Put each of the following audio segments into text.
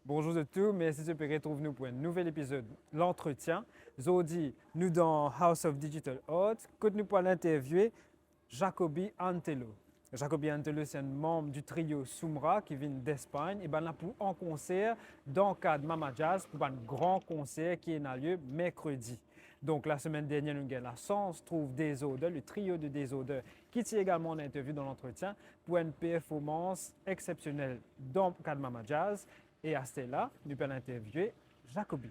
Bonjour à tous, merci de nous retrouver nous pour un nouvel épisode l'entretien. Aujourd'hui, nous dans House of Digital Art, que nous pour l'interviewer Xacobe Antelo. Xacobe Antelo, c'est un membre du trio Sumrrá qui vient d'Espagne et ben là pour un concert dans le cadre Mama Jazz pour un grand concert qui a lieu mercredi. Donc la semaine dernière, nous avons la chance de trouver des odeurs, le trio de des odeurs qui tient également en interview dans l'entretien pour une performance exceptionnelle dans le cadre Mama Jazz. Et à ce là, nous allons interviewer Xacobe.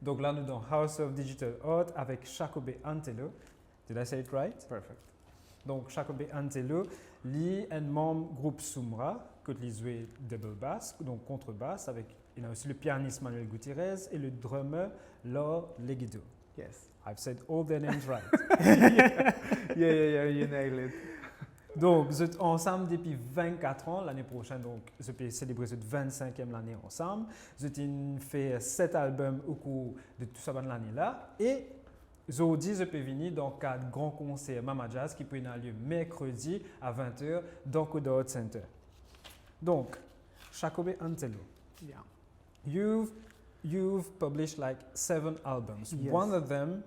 Donc là, nous sommes dans House of Digital Art avec Xacobe Antelo. Did I say it right? Perfect. Donc Xacobe Antelo, lui est un membre du groupe Sumrrá, que lui joue double bass, donc contre-basse, avec il a aussi le pianiste Manuel Gutiérrez et le drummer Leurs. Yes. I've said all their names right. yeah, you nailed it. Donc, vous êtes ensemble depuis 24 ans. L'année prochaine, donc, vous allez célébrer cette 25e année ensemble. Vous avez fait 7 albums au cours de tout ça l'année-là. Et aujourd'hui, vous pouvez venir dans le cadre grand concert Mama Jazz qui peut avoir lieu mercredi à 20h dans Caudan Arts Centre. Donc, Xacobe Antelo, Yeah. you've published like 7 albums. Yes. One of them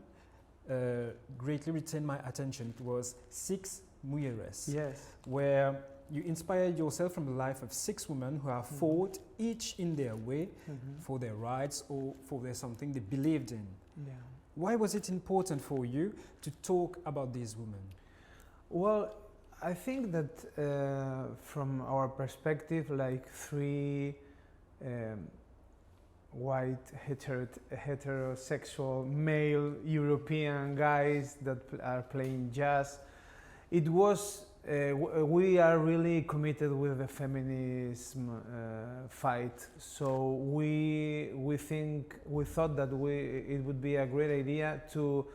greatly retained my attention. It was 6 Mujeres, Yes. where you inspired yourself from the life of 6 women who have fought each in their way for their rights or for their something they believed in. Yeah. Why was it important for you to talk about these women? Well, I think that from our perspective, like 3 white heterosexual male European guys that are playing jazz, it was we are really committed with the feminism fight. So we thought that it would be a great idea to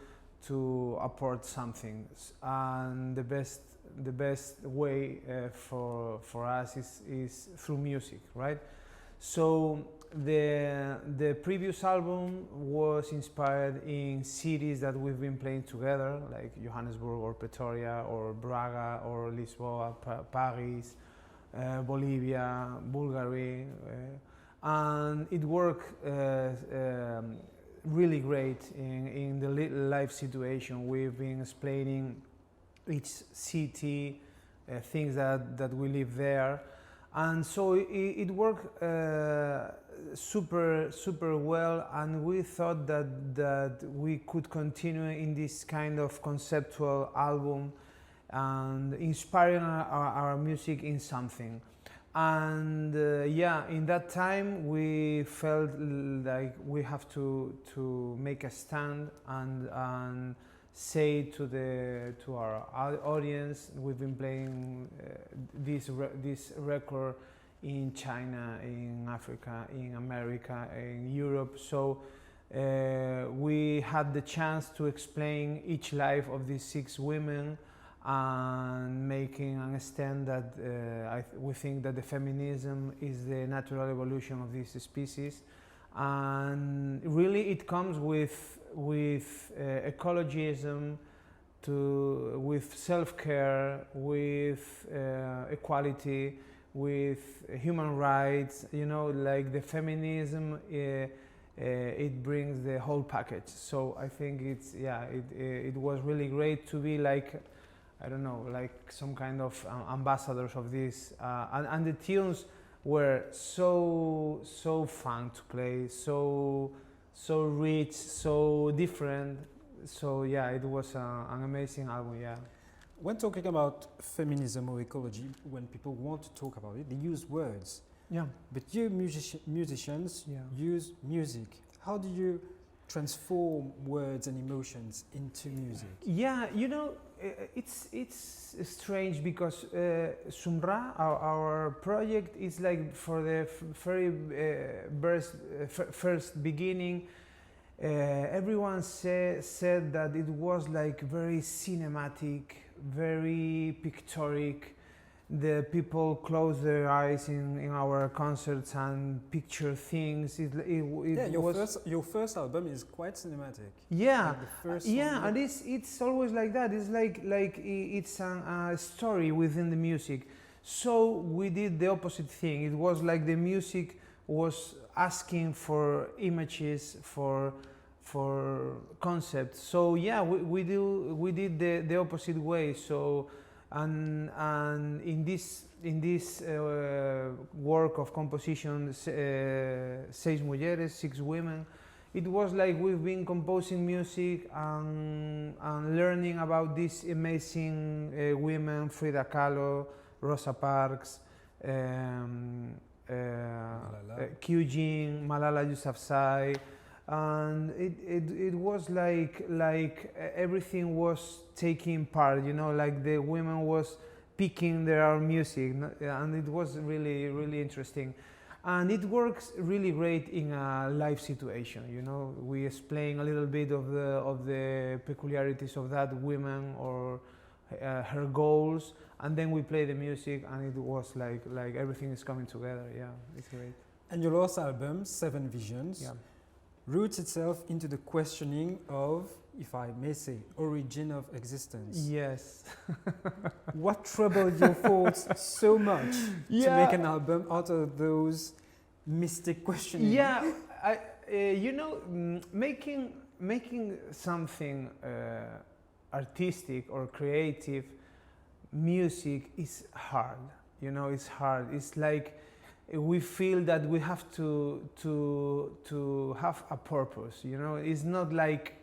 apport something, and the best way for us is through music, right? So the previous album was inspired in cities that we've been playing together, like Johannesburg or Pretoria or Braga or Lisboa, Paris, Bolivia, Bulgaria, and it worked really great in the live situation. We've been explaining each city, things that we live there, and so it worked super well, and we thought that we could continue in this kind of conceptual album and inspiring our music in something. And in that time we felt like we have to make a stand and say to our audience, we've been playing this record in China, in Africa, in America, in Europe. So we had the chance to explain each life of these 6 women and making understand that we think that the feminism is the natural evolution of this species, and really it comes with ecologism, with self-care, with equality, with human rights, like the feminism, it brings the whole package. So I think it was really great to be like, I don't know, like some kind of ambassadors of this, and the tunes were so fun to play, so rich, so different. So yeah, it was an amazing album. Yeah. When talking about feminism or ecology, when people want to talk about it, they use words. Yeah. But you musicians use music. How do you transform words and emotions into music? Yeah, it's strange because Sumrrá, our project, is like for the very first beginning. Everyone said that it was like very cinematic, very pictorial. The people close their eyes in our concerts and picture things. Your first album is quite cinematic. Yeah, like the first yeah, song. and it's always like that. It's like it's a story within the music. So we did the opposite thing. It was like the music was asking for images, for concepts. So yeah, we did the opposite way. So and in this work of composition, seis mujeres, 6 women, it was like we've been composing music and learning about these amazing women: Frida Kahlo, Rosa Parks, Kyujin, Malala Yousafzai, and it was like everything was taking part, you know, like the women was picking their music, and it was really interesting. And it works really great in a live situation, you know. We explain a little bit of the peculiarities of that woman or her goals, and then we play the music, and it was like everything is coming together. Yeah, it's great. And your last album, Seven Visions, Yeah. roots itself into the questioning of, if I may say, origin of existence. Yes. What troubled your thoughts so much to make an album out of those mystic questioning? Yeah, you know, making something artistic or creative music is hard. You know, it's hard. It's like we feel that we have to have a purpose. You know, it's not like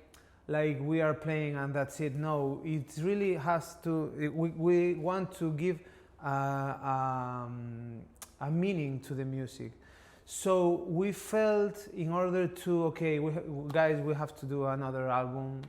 we are playing and that's it. No, it really has to. We want to give a meaning to the music. So we felt, in order to, okay, guys, we have to do another album.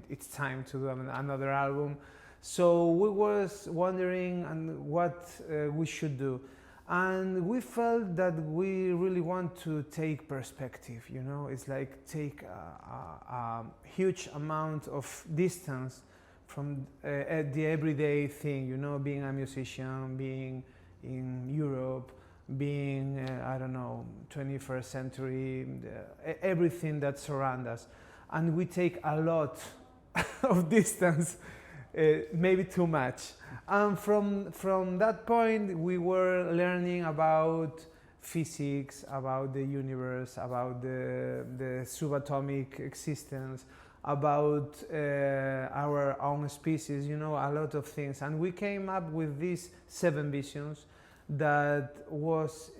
It's time to do another album. So we was wondering what we should do. And we felt that we really want to take perspective, you know. It's like take a huge amount of distance from the everyday thing, you know, being a musician, being in Europe, being, I don't know, 21st century, everything that surrounds us. And we take a lot of distance, maybe too much. And from that point, we were learning about physics, about the universe, about the subatomic existence, about our own species, you know, a lot of things. And we came up with these 7 visions that was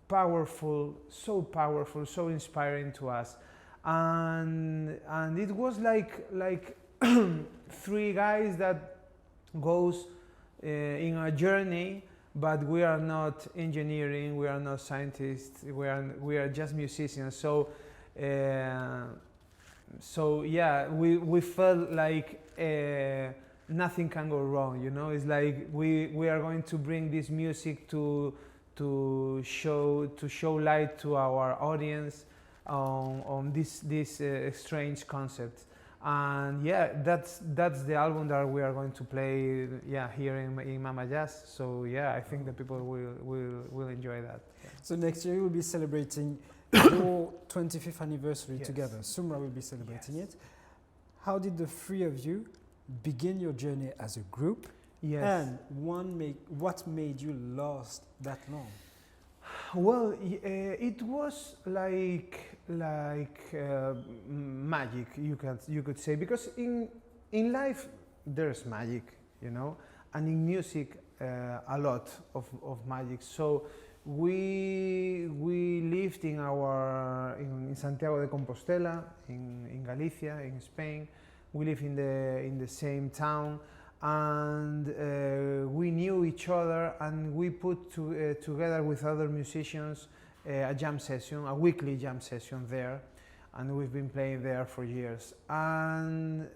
powerful, so inspiring to us. And it was like 3 guys that goes in a journey, but we are not engineering, we are not scientists, we are just musicians. So yeah, we felt like nothing can go wrong, you know. It's like we are going to bring this music to show light to our audience on this strange concept. And yeah, that's the album that we are going to play, yeah, here in Mama Jazz. So yeah, I think that people will enjoy that. Yeah. So next year we'll be celebrating your 25th anniversary together. Sumrrá will be celebrating it. How did the 3 of you begin your journey as a group? Yes. And what made you last that long? Well, it was like magic, you could say, because in life there's magic, you know, and in music a lot of magic. So we lived in Santiago de Compostela, in Galicia, in Spain. We live in the same town, and we knew each other, and we put together with other musicians a jam session, a weekly jam session there, and we've been playing there for years. And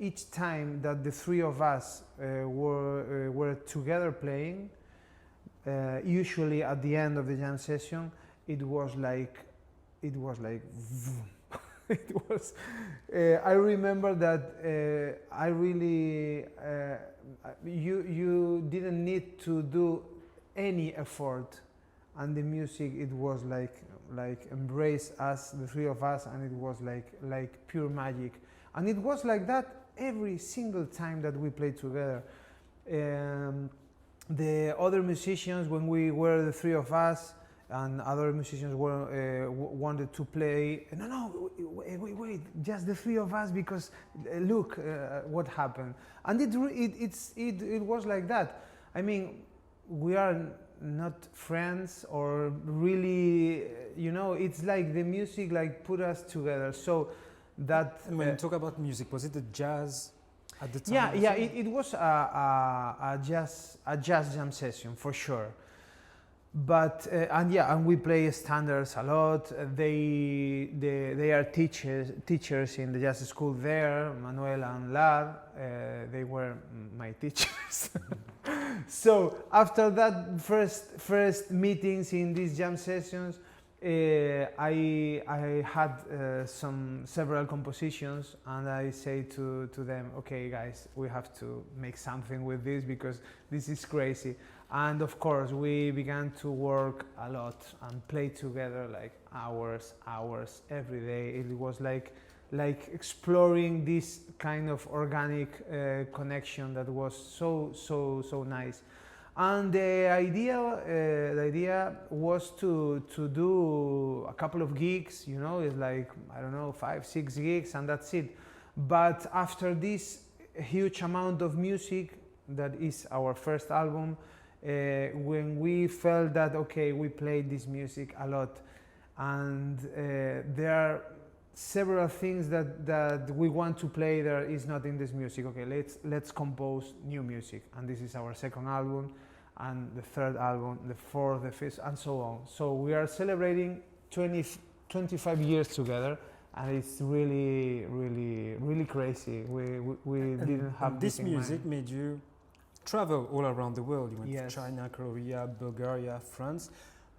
each time that the 3 of us were together playing, usually at the end of the jam session, it was like vroom. It was. I remember that I really you didn't need to do any effort, and the music, it was like embrace us, the 3 of us, and it was like pure magic. And it was like that every single time that we played together. the other musicians, when we were the three of us, and other musicians were wanted to play. No, wait, just the three of us because look what happened, and it was like that. I mean, we are not friends or really, it's like the music like put us together. So that And when you talk about music, was it the jazz at the time? yeah, it was a jazz jam session for sure. But and we play standards a lot. They are teachers in the jazz school there, Manuel and Leurs. They were my teachers. So after that first meetings in these jam sessions, I had several compositions, and I say to them, okay guys, we have to make something with this because this is crazy. And of course we began to work a lot and play together like hours every day. It was like exploring this kind of organic connection that was so nice. And the idea was to do a couple of gigs, it's like, I don't know, 5-6 gigs, and that's it. But after this huge amount of music, that is our first album, when we felt that, okay, we played this music a lot, and there are several things that we want to play that is not in this music. Okay, let's compose new music, and this is our second album, and the third album, the fourth, the fifth, and so on. So we are celebrating 25 years together, and it's really crazy. We didn't have this in music mind. made you travel all around the world. You went Yes. to China, Korea, Bulgaria, France,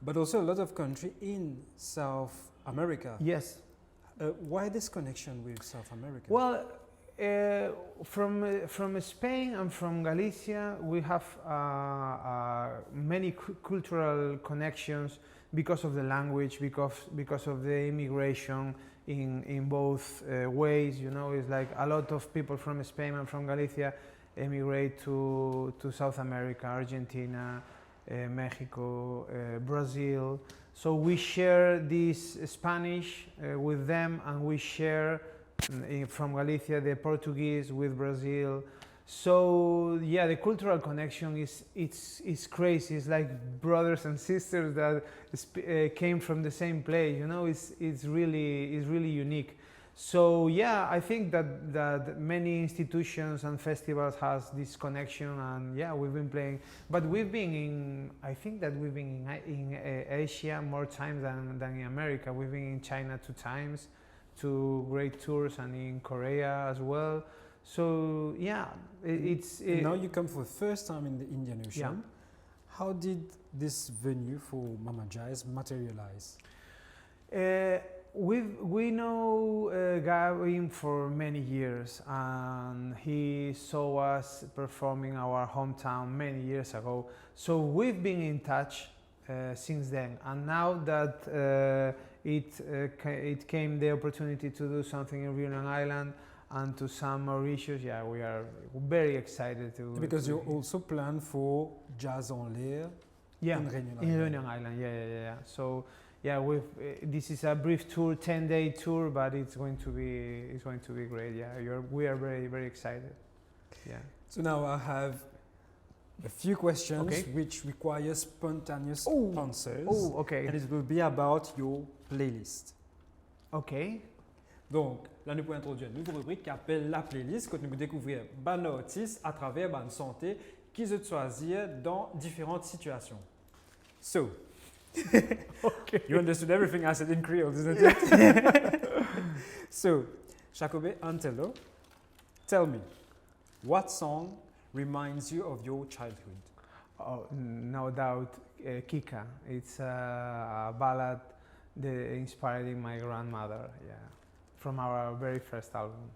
but also a lot of countries in South America. Yes. Why this connection with South America? Well, from Spain and from Galicia, we have many cultural connections because of the language, because of the immigration in both ways. It's like a lot of people from Spain and from Galicia emigrate to South America, Argentina, Mexico, Brazil. So we share this Spanish with them, and we share from Galicia the Portuguese with Brazil. So yeah, the cultural connection is crazy. It's like brothers and sisters that came from the same place. It's really unique. So yeah, I think that many institutions and festivals has this connection, and yeah, we've been playing. But I think that we've been in Asia more times than in America. We've been in China 2 times, 2 great tours, and in Korea as well. So yeah, now you come for the first time in the Indian Ocean. Yeah. How did this venue for Mama Jazz materialize? We know Gavin for many years, and he saw us performing our hometown many years ago. So we've been in touch since then, and now that it came the opportunity to do something in Reunion Island and to some Mauritius, yeah, we are very excited to. Because you also plan for Jazz en Leurs in Reunion Island. In Reunion Island, yeah. So. Yeah, this is a brief tour, 10-day tour, but it's going to be great. Yeah, we are very, very excited. Yeah. So now I have a few questions which require spontaneous answers. Oh, okay. And it will be about your playlist. Ok. Donc, là, nous pouvons introduire une nouvelle rubrique qui appelle la playlist, que nous pouvons découvrir ban artistes à travers ban santé qu'ils ont choisi dans différentes situations. So, Okay. you understood everything I said in Creole, isn't it? So, Xacobe Antelo, tell me, what song reminds you of your childhood? Oh, no doubt, Kika. It's a ballad that inspired my grandmother. Yeah, from our very first album.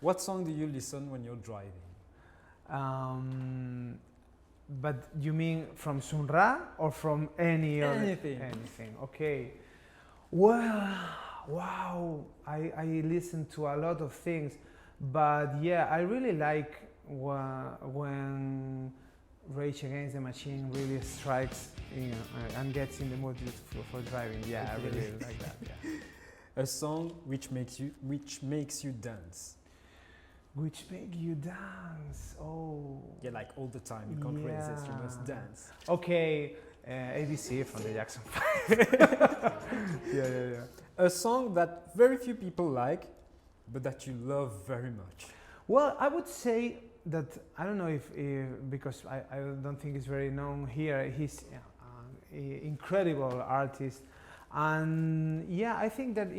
What song do you listen when you're driving? But you mean from Sumrrá or from any other? Anything. Okay. Well, wow. I listen to a lot of things, but yeah, I really like when Rage Against the Machine really strikes and gets in the mood for driving. Yeah, I really like that. Yeah. A song which makes you dance. Which make you dance? Oh. Yeah, like all the time. You can't resist. You must dance. Okay, ABC from the Jackson 5. yeah. A song that very few people like, but that you love very much. Well, I would say that, I don't know if because I don't think it's very known here, he's an incredible artist. And yeah, I think that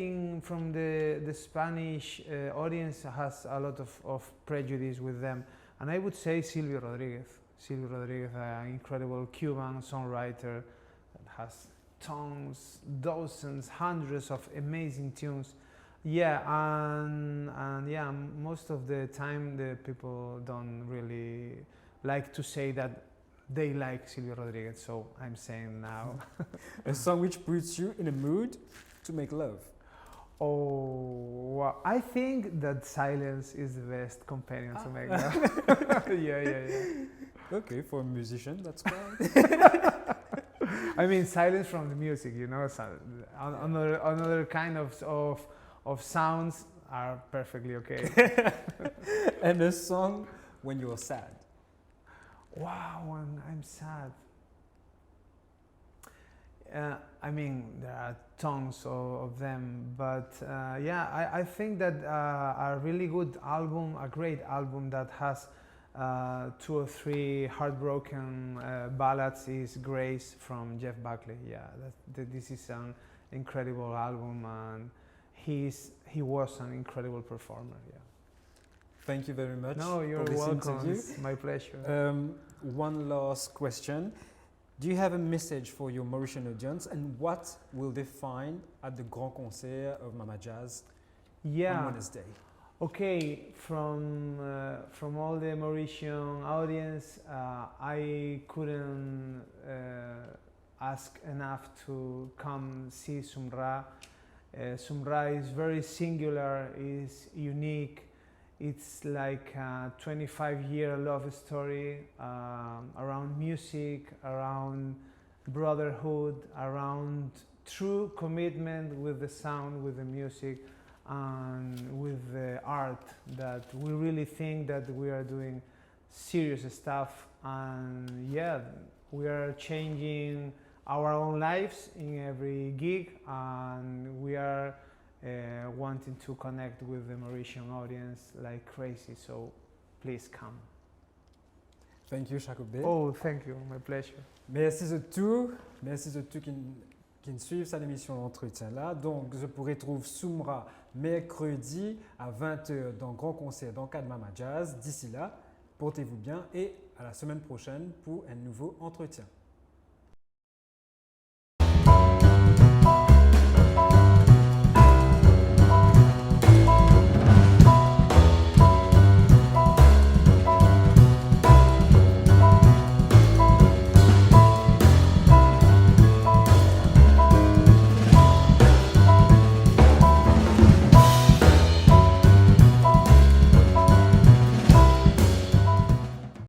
from the Spanish audience has a lot of prejudice with them. And I would say Silvio Rodriguez. Silvio Rodriguez, an incredible Cuban songwriter that has tons, dozens, hundreds of amazing tunes. Yeah, and yeah, most of the time the people don't really like to say that they like Silvio Rodriguez, so I'm saying now. A song which puts you in a mood to make love. Oh, well, I think that silence is the best companion to make love. Yeah. Okay, for a musician, that's fine. I mean, silence from the music, you know, so another kind of sounds are perfectly okay. And a song when you're sad. Wow, when I'm sad. I mean, there are tons of them, but yeah, I think that a really good album, a great album that has 2 or 3 heartbroken ballads is Grace from Jeff Buckley. Yeah, this is an incredible album, and he was an incredible performer. Yeah. Thank you very much. No, you're for this welcome. interview. It's my pleasure. One last question. Do you have a message for your Mauritian audience, and what will they find at the Grand Konser of Mama Jazz on Wednesday? Okay, from all the Mauritian audience, I couldn't ask enough to come see Sumrrá. Sumrrá is very singular, is unique. It's like a 25-year love story around music, around brotherhood, around true commitment with the sound, with the music, and with the art, that we really think that we are doing serious stuff. And yeah, we are changing our own lives in every gig, and we are wanting to connect with the Mauritian audience like crazy, so please come. Thank you, Xacobe. Oh, thank you, my pleasure. Merci à tous qui suivent cette émission d'entretien là. Donc, je vous retrouve Sumrrá mercredi à 20h dans Grand Konser dans le cadre Mama Jazz. D'ici là, portez-vous bien et à la semaine prochaine pour un nouveau entretien.